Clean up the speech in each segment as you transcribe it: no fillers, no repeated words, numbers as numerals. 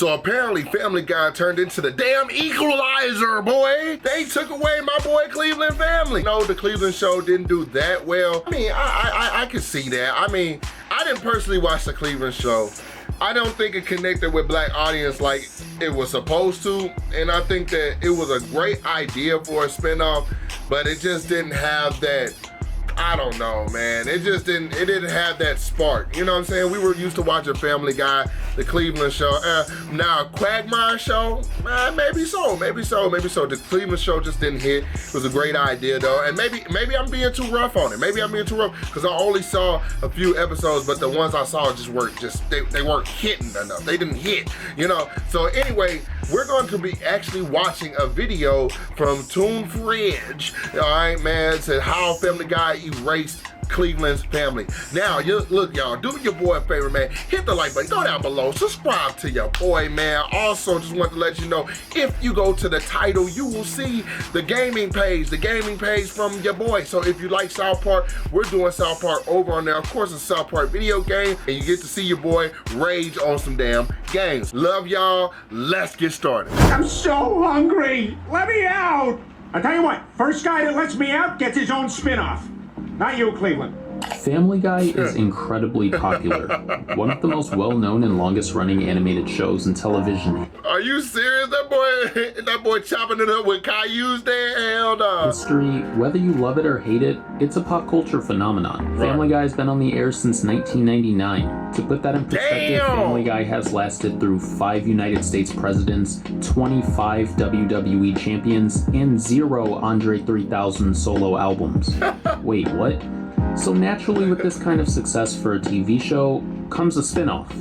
So apparently Family Guy turned into the damn equalizer, boy. They took away my boy Cleveland family. No, the Cleveland show didn't do that well. I mean, I could see that. I mean, I didn't personally watch the Cleveland show. I don't think it connected with black audience like it was supposed to. And I think that it was a great idea for a spinoff, but it just didn't have that, I don't know, man. It didn't have that spark. You know what I'm saying? We were used to watching Family Guy, the Cleveland show. Now, Quagmire show, maybe so. The Cleveland show just didn't hit. It was a great idea though. And maybe I'm being too rough on it. Maybe I'm being too rough because I only saw a few episodes, but the ones I saw they weren't hitting enough. They didn't hit, you know? So anyway, we're going to be actually watching a video from Toon Fridge, all right, man, to how Family Guy erased Cleveland's family. Now, look, y'all, do your boy a favor, man. Hit the like button, go down below, subscribe to your boy, man. Also, just want to let you know, if you go to the title, you will see the gaming page from your boy. So if you like South Park, we're doing South Park over on there. Of course, it's South Park video game, and you get to see your boy rage on some damn games. Love y'all. Let's get started. I'm so hungry. Let me out. I tell you what, first guy that lets me out gets his own spin-off. Not you, Cleveland. Family Guy is incredibly popular. One of the most well-known and longest-running animated shows in television. Are you serious? That boy chopping it up with Caillou's there? Hell no. History, whether you love it or hate it, it's a pop culture phenomenon. Right. Family Guy's been on the air since 1999. To put that in perspective, Family Guy has lasted through 5 United States presidents, 25 WWE champions, and 0 Andre 3000 solo albums. Wait, what? So naturally, with this kind of success for a TV show, comes a spin-off.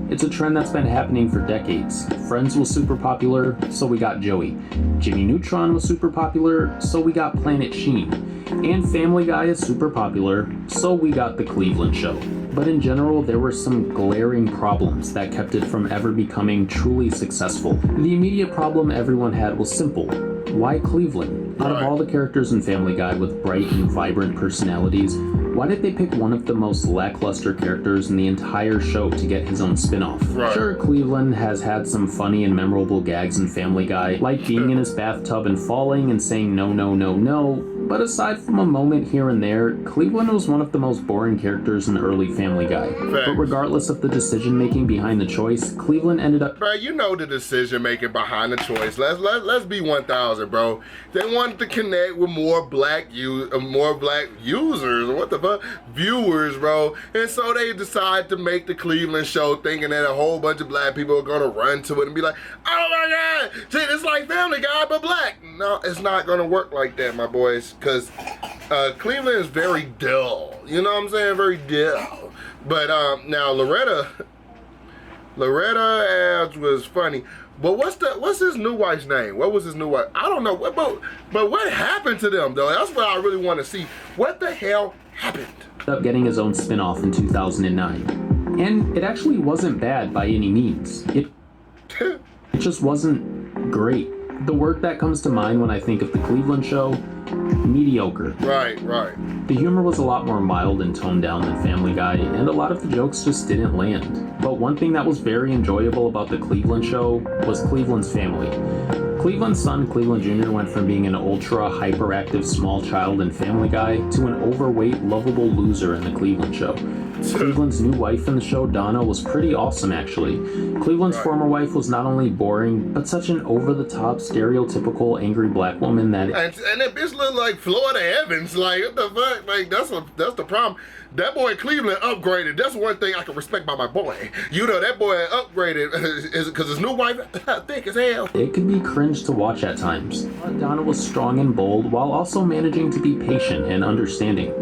It's a trend that's been happening for decades. Friends was super popular, so we got Joey. Jimmy Neutron was super popular, so we got Planet Sheen. And Family Guy is super popular, so we got The Cleveland Show. But in general, there were some glaring problems that kept it from ever becoming truly successful. The immediate problem everyone had was simple. Why Cleveland? Out of all the characters in Family Guy with bright and vibrant personalities, why did they pick one of the most lackluster characters in the entire show to get his own spin-off? Right. Sure, Cleveland has had some funny and memorable gags in Family Guy, like being in his bathtub and falling and saying no, no, no, no, but aside from a moment here and there, Cleveland was one of the most boring characters in the early Family Guy. Thanks. But regardless of the decision-making behind the choice, Cleveland ended up... Bro, you know the decision-making behind the choice. Let's be 1,000, bro. They wanted to connect with more black users, what the fuck, viewers, bro. And so they decided to make the Cleveland show thinking that a whole bunch of black people are gonna run to it and be like, oh my God, shit, it's like Family Guy, but black. No, it's not gonna work like that, my boys. Because Cleveland is very dull. You know what I'm saying? Very dull. But now Loretta ads was funny. But what's his new wife's name? What was his new wife? I don't know. But what happened to them though? That's what I really want to see. What the hell happened? Up getting his own spin-off in 2009. And it actually wasn't bad by any means. It just wasn't great. The word that comes to mind when I think of The Cleveland Show, mediocre. Right. The humor was a lot more mild and toned down than Family Guy, and a lot of the jokes just didn't land. But one thing that was very enjoyable about The Cleveland Show was Cleveland's family. Cleveland's son, Cleveland Jr., went from being an ultra hyperactive small child in Family Guy to an overweight, lovable loser in The Cleveland Show. Cleveland's new wife in the show, Donna, was pretty awesome actually. Cleveland's former wife was not only boring, but such an over-the-top, stereotypical angry black woman that... And that bitch looked like Florida Evans, like, what the fuck? Like, that's the problem. That boy Cleveland upgraded. That's one thing I can respect by my boy. You know, that boy upgraded because his new wife thick as hell. It could be cringe to watch at times. But Donna was strong and bold while also managing to be patient and understanding.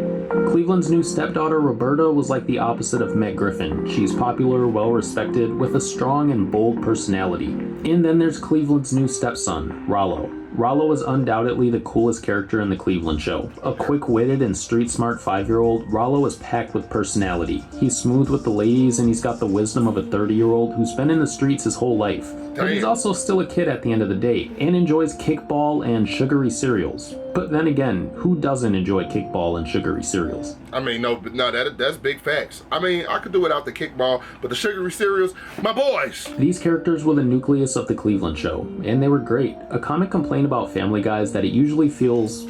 Cleveland's new stepdaughter, Roberta, was like the opposite of Meg Griffin. She's popular, well-respected, with a strong and bold personality. And then there's Cleveland's new stepson, Rollo. Rollo is undoubtedly the coolest character in the Cleveland show. A quick-witted and street-smart 5-year-old, Rollo is packed with personality. He's smooth with the ladies, and he's got the wisdom of a 30-year-old who's been in the streets his whole life. But he's also still a kid at the end of the day, and enjoys kickball and sugary cereals. But then again, who doesn't enjoy kickball and sugary cereals? I mean, no, that's big facts. I mean, I could do without the kickball, but the sugary cereals, my boys. These characters were the nucleus of the Cleveland show, and they were great. A common complaint about Family Guy is that it usually feels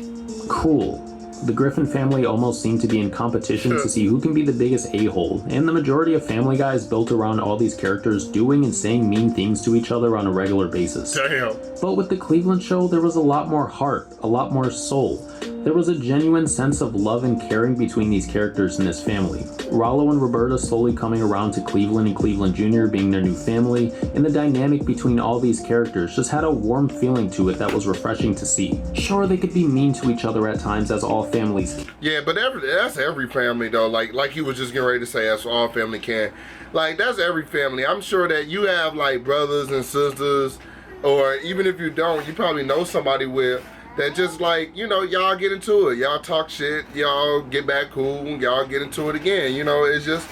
cruel. The Griffin family almost seem to be in competition to see who can be the biggest a-hole, and the majority of Family Guy is built around all these characters doing and saying mean things to each other on a regular basis. Damn. But with the Cleveland show, there was a lot more heart, a lot more soul. There was a genuine sense of love and caring between these characters in this family. Rollo and Roberta slowly coming around to Cleveland and Cleveland Jr. being their new family, and the dynamic between all these characters just had a warm feeling to it that was refreshing to see. Sure, they could be mean to each other at times, as all families can. Yeah, but that's every family though. Like he was just getting ready to say, that's all family can. Like, that's every family. I'm sure that you have like brothers and sisters, or even if you don't, you probably know somebody with that just like, you know, y'all get into it. Y'all talk shit. Y'all get back cool. Y'all get into it again. You know, it's just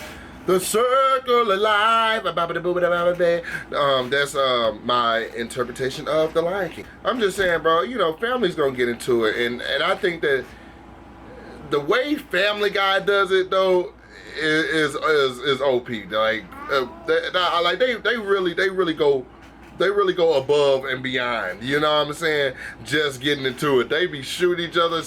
the circle of life. That's my interpretation of The Lion King. I'm just saying, bro, you know, family's gonna get into it. And I think that the way Family Guy does it, though, is OP. Like, they really go above and beyond. You know what I'm saying? Just getting into it. They be shooting each other,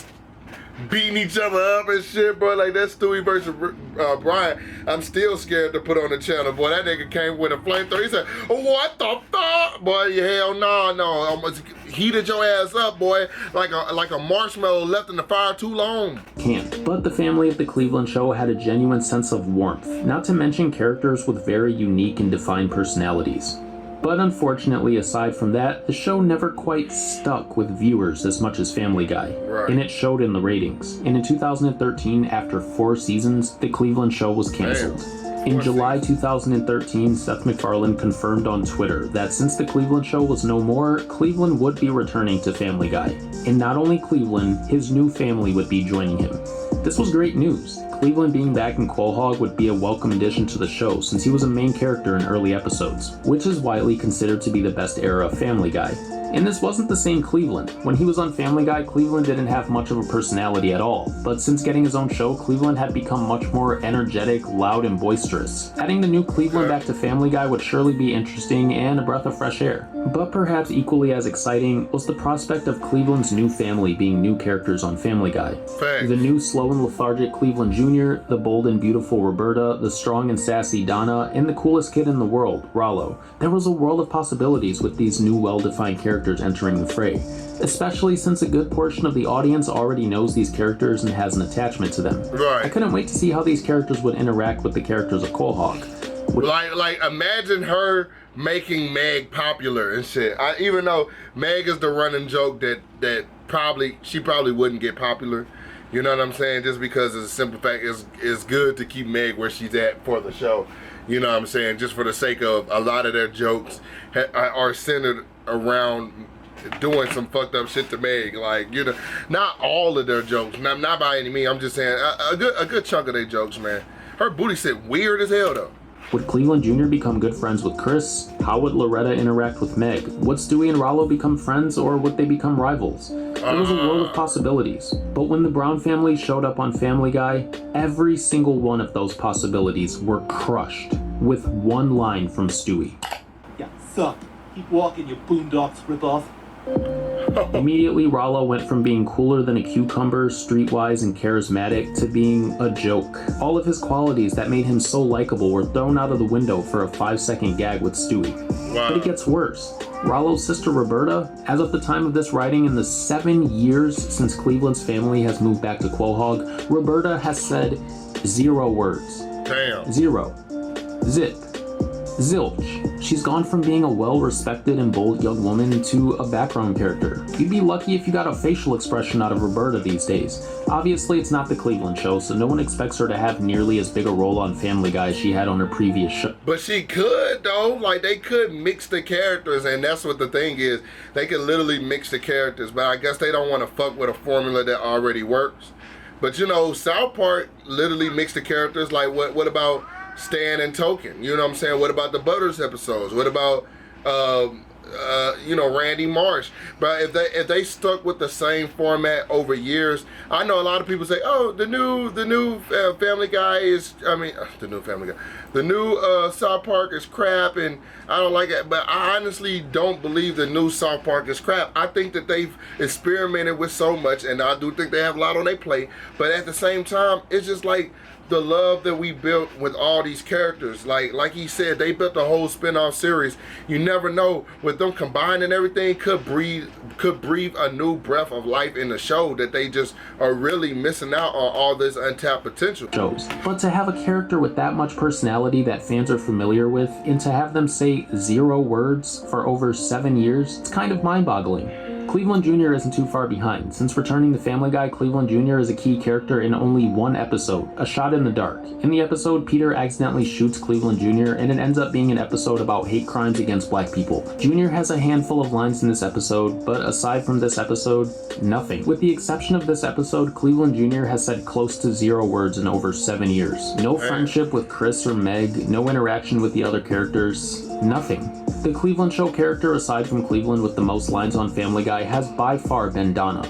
beating each other up and shit, bro. Like that Stewie versus Brian. I'm still scared to put on the channel, boy. That nigga came with a flamethrower. He said, "What the fuck, boy? Hell no. Almost heated your ass up, boy, like a marshmallow left in the fire too long." Can't. But the family of the Cleveland show had a genuine sense of warmth, not to mention characters with very unique and defined personalities. But unfortunately, aside from that, the show never quite stuck with viewers as much as Family Guy, and it showed in the ratings. And in 2013, after 4 seasons, the Cleveland show was canceled. In July 2013, Seth MacFarlane confirmed on Twitter that since the Cleveland show was no more, Cleveland would be returning to Family Guy. And not only Cleveland, his new family would be joining him. This was great news. Cleveland being back in Quahog would be a welcome addition to the show since he was a main character in early episodes, which is widely considered to be the best era of Family Guy. And this wasn't the same Cleveland. When he was on Family Guy, Cleveland didn't have much of a personality at all, but since getting his own show, Cleveland had become much more energetic, loud, and boisterous. Adding the new Cleveland back to Family Guy would surely be interesting and a breath of fresh air. But perhaps equally as exciting was the prospect of Cleveland's new family being new characters on Family Guy. Thanks. The new slow and lethargic Cleveland Jr., the bold and beautiful Roberta, the strong and sassy Donna, and the coolest kid in the world, Rollo. There was a world of possibilities with these new well-defined characters entering the fray, especially since a good portion of the audience already knows these characters and has an attachment to them. Right. I couldn't wait to see how these characters would interact with the characters of Quahog. Like imagine her making Meg popular and shit. Even though Meg is the running joke that she probably wouldn't get popular. You know what I'm saying? Just because it's a simple fact, it's good to keep Meg where she's at for the show. You know what I'm saying? Just for the sake of a lot of their jokes are centered around doing some fucked up shit to Meg. Like, you know, not all of their jokes. Not by any means. I'm just saying a good chunk of their jokes, man. Her booty sit weird as hell though. Would Cleveland Jr. become good friends with Chris? How would Loretta interact with Meg? Would Stewie and Rollo become friends, or would they become rivals? There was a world of possibilities, but when the Brown family showed up on Family Guy, every single one of those possibilities were crushed with one line from Stewie. Yeah, suck. Keep walking, you boondocks ripoff. Immediately, Rollo went from being cooler than a cucumber, streetwise and charismatic, to being a joke. All of his qualities that made him so likable were thrown out of the window for a 5-second gag with Stewie. Wow. But it gets worse. Rollo's sister Roberta, as of the time of this writing, in the 7 years since Cleveland's family has moved back to Quahog, Roberta has said 0 words. Damn. 0. Zip. Zilch. She's gone from being a well-respected and bold young woman to a background character. You'd be lucky if you got a facial expression out of Roberta these days. Obviously, it's not the Cleveland show, so no one expects her to have nearly as big a role on Family Guy as she had on her previous show. But she could, though. Like, they could mix the characters, and that's what the thing is. They could literally mix the characters, but I guess they don't want to fuck with a formula that already works. But, you know, South Park literally mixed the characters. Like, what about Stan and Token? You know what I'm saying? What about the Butters episodes? What about, you know, Randy Marsh? But if they stuck with the same format over years, I know a lot of people say, oh, the new Family Guy is, the new Family Guy, the new South Park is crap, and I don't like it. But I honestly don't believe the new South Park is crap. I think that they've experimented with so much, and I do think they have a lot on their plate. But at the same time, it's just like the love that we built with all these characters. Like he said, they built a whole spin-off series. You never know, with them combining everything, could breathe a new breath of life in the show that they just are really missing out on all this untapped potential. Shows. But to have a character with that much personality that fans are familiar with, and to have them say 0 words for over 7 years, it's kind of mind-boggling. Cleveland Jr. isn't too far behind. Since returning to Family Guy, Cleveland Jr. is a key character in only one episode, A Shot in the Dark. In the episode, Peter accidentally shoots Cleveland Jr., and it ends up being an episode about hate crimes against black people. Jr. has a handful of lines in this episode, but aside from this episode, nothing. With the exception of this episode, Cleveland Jr. has said close to 0 words in over 7 years. No friendship with Chris or Meg, no interaction with the other characters, nothing. The Cleveland show character, aside from Cleveland with the most lines on Family Guy, has by far been Donna.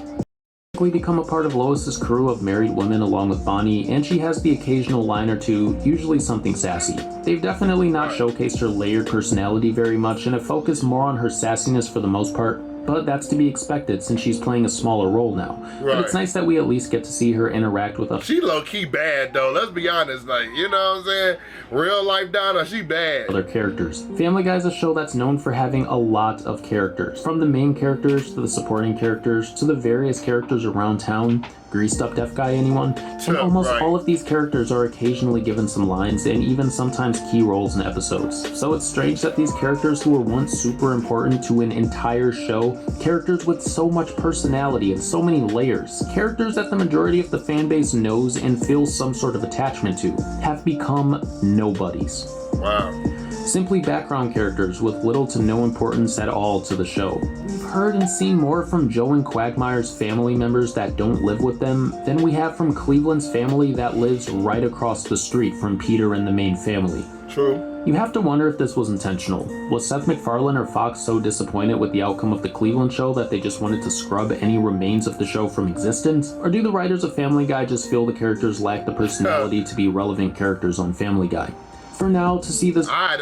Quickly become a part of Lois's crew of married women along with Bonnie, and she has the occasional line or two, usually something sassy. They've definitely not showcased her layered personality very much and have focused more on her sassiness for the most part, but that's to be expected since she's playing a smaller role now. Right. But it's nice that we at least get to see her interact with us. She low-key bad, though. Let's be honest. Like, you know what I'm saying? Real life Donna, she bad. Other characters. Family Guy is a show that's known for having a lot of characters. From the main characters to the supporting characters to the various characters around town. Greased up deaf guy, anyone? And almost all of these characters are occasionally given some lines and even sometimes key roles in episodes. So it's strange that these characters who were once super important to an entire show, characters with so much personality and so many layers, characters that the majority of the fan base knows and feels some sort of attachment to, have become nobodies. Wow. Simply background characters with little to no importance at all to the show. We've heard and seen more from Joe and Quagmire's family members that don't live with them than we have from Cleveland's family that lives right across the street from Peter and the main family. True. You have to wonder if this was intentional. Was Seth MacFarlane or Fox so disappointed with the outcome of the Cleveland show that they just wanted to scrub any remains of the show from existence? Or do the writers of Family Guy just feel the characters lack the personality to be relevant characters on Family Guy? For now, to see this, I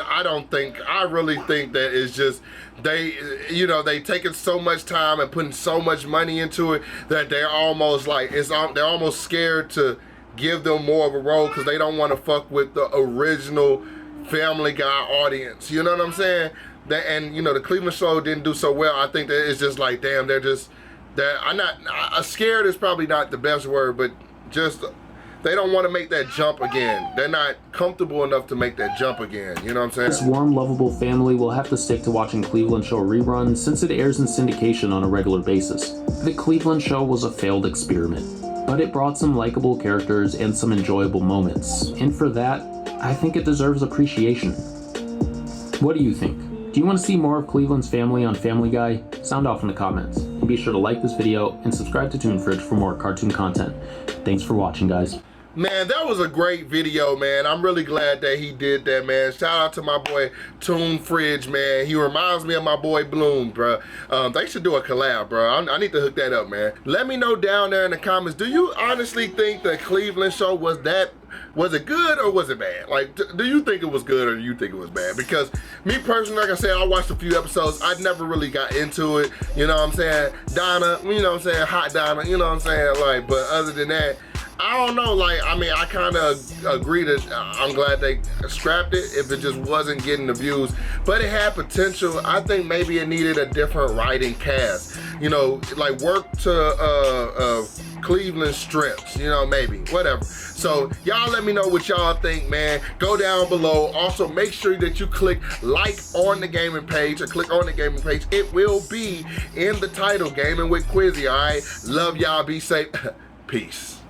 really think that it's just they taking so much time and putting so much money into it that they're almost like they're almost scared to give them more of a role because they don't want to fuck with the original Family Guy audience. You know what I'm saying? The Cleveland show didn't do so well. I think that it's just like, damn, scared is probably not the best word, but just they don't want to make that jump again. They're not comfortable enough to make that jump again. You know what I'm saying? This warm, lovable family will have to stick to watching Cleveland show reruns since it airs in syndication on a regular basis. The Cleveland show was a failed experiment, but it brought some likable characters and some enjoyable moments. And for that, I think it deserves appreciation. What do you think? Do you want to see more of Cleveland's family on Family Guy? Sound off in the comments. And be sure to like this video and subscribe to Toon Fridge for more cartoon content. Thanks for watching, guys. Man, that was a great video, man. I'm really glad that he did that, man. Shout out to my boy Toon Fridge, man. He reminds me of my boy Bloom, bro. They should do a collab, bro. I need to hook that up, man. Let me know down there in the comments. Do you honestly think the Cleveland show was it good or was it bad? Like, do you think it was good or do you think it was bad? Because me personally, like I said, I watched a few episodes. I never really got into it. You know what I'm saying? Donna, you know what I'm saying? Hot Donna, you know what I'm saying? Like, but other than that, I don't know, like, I mean, I kind of agree that I'm glad they scrapped it if it just wasn't getting the views, but it had potential. I think maybe it needed a different writing cast, you know, like work to Cleveland strips, you know, maybe, whatever. So y'all let me know what y'all think, man. Go down below. Also, make sure that you click like on the gaming page or click on the gaming page. It will be in the title, Gaming with Quizzy, all right? Love y'all. Be safe. Peace.